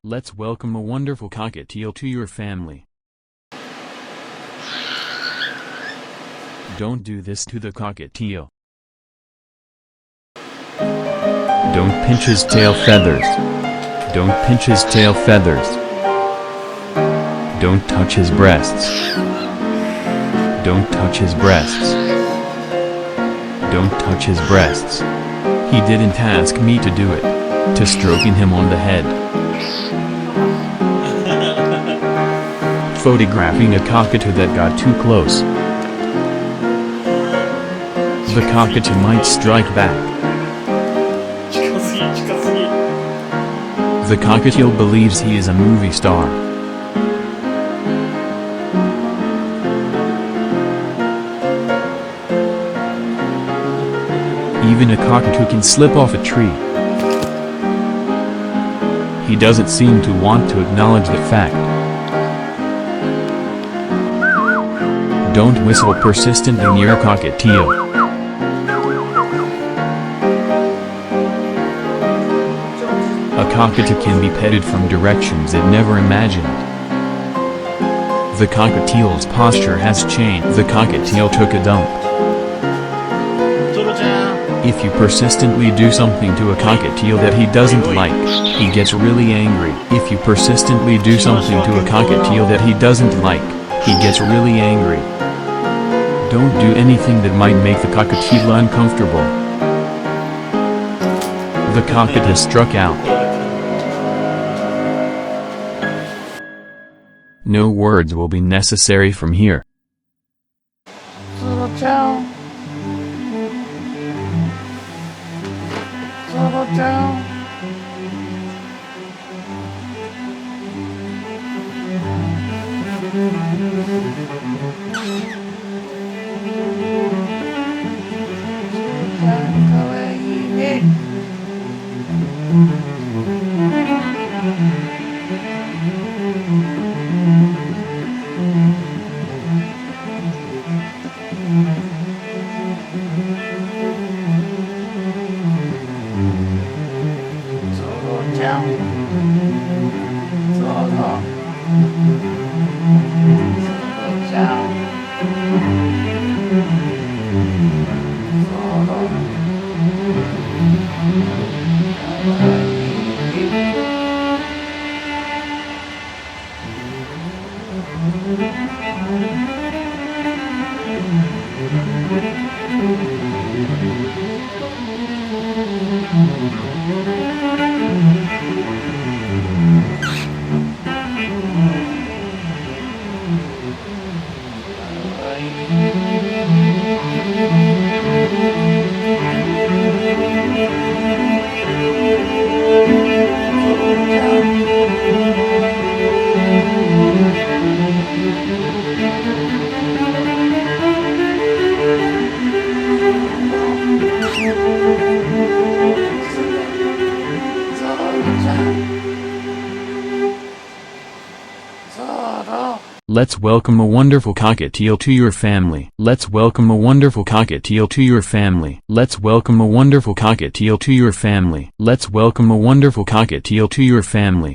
Let's welcome a wonderful cockatiel to your family. Don't do this to the cockatiel. Don't pinch his tail feathers. Don't pinch his tail feathers. Don't touch his breasts. Don't touch his breasts. Don't touch his breasts. He didn't ask me to do it. To stroking him on the head. Photographing a cockatoo that got too close. The cockatoo might strike back. The cockatiel believes he is a movie star. Even a cockatoo can slip off a tree. He doesn't seem to want to acknowledge the fact. Don't whistle persistently near a cockatiel. A cockatoo can be petted from directions it never imagined. The cockatiel's posture has changed. The cockatiel took a dump. If you persistently do something to a cockatiel that he doesn't like, he gets really angry. If you persistently do something to a cockatiel that he doesn't like, he gets really angry. Don't do anything that might make the cockatiel uncomfortable. The cockatoo struck out. No words will be necessary from here. Let's welcome a wonderful cockatiel to your family. Let's welcome a wonderful cockatiel to your family. Let's welcome a wonderful cockatiel to your family. Let's welcome a wonderful cockatiel to your family.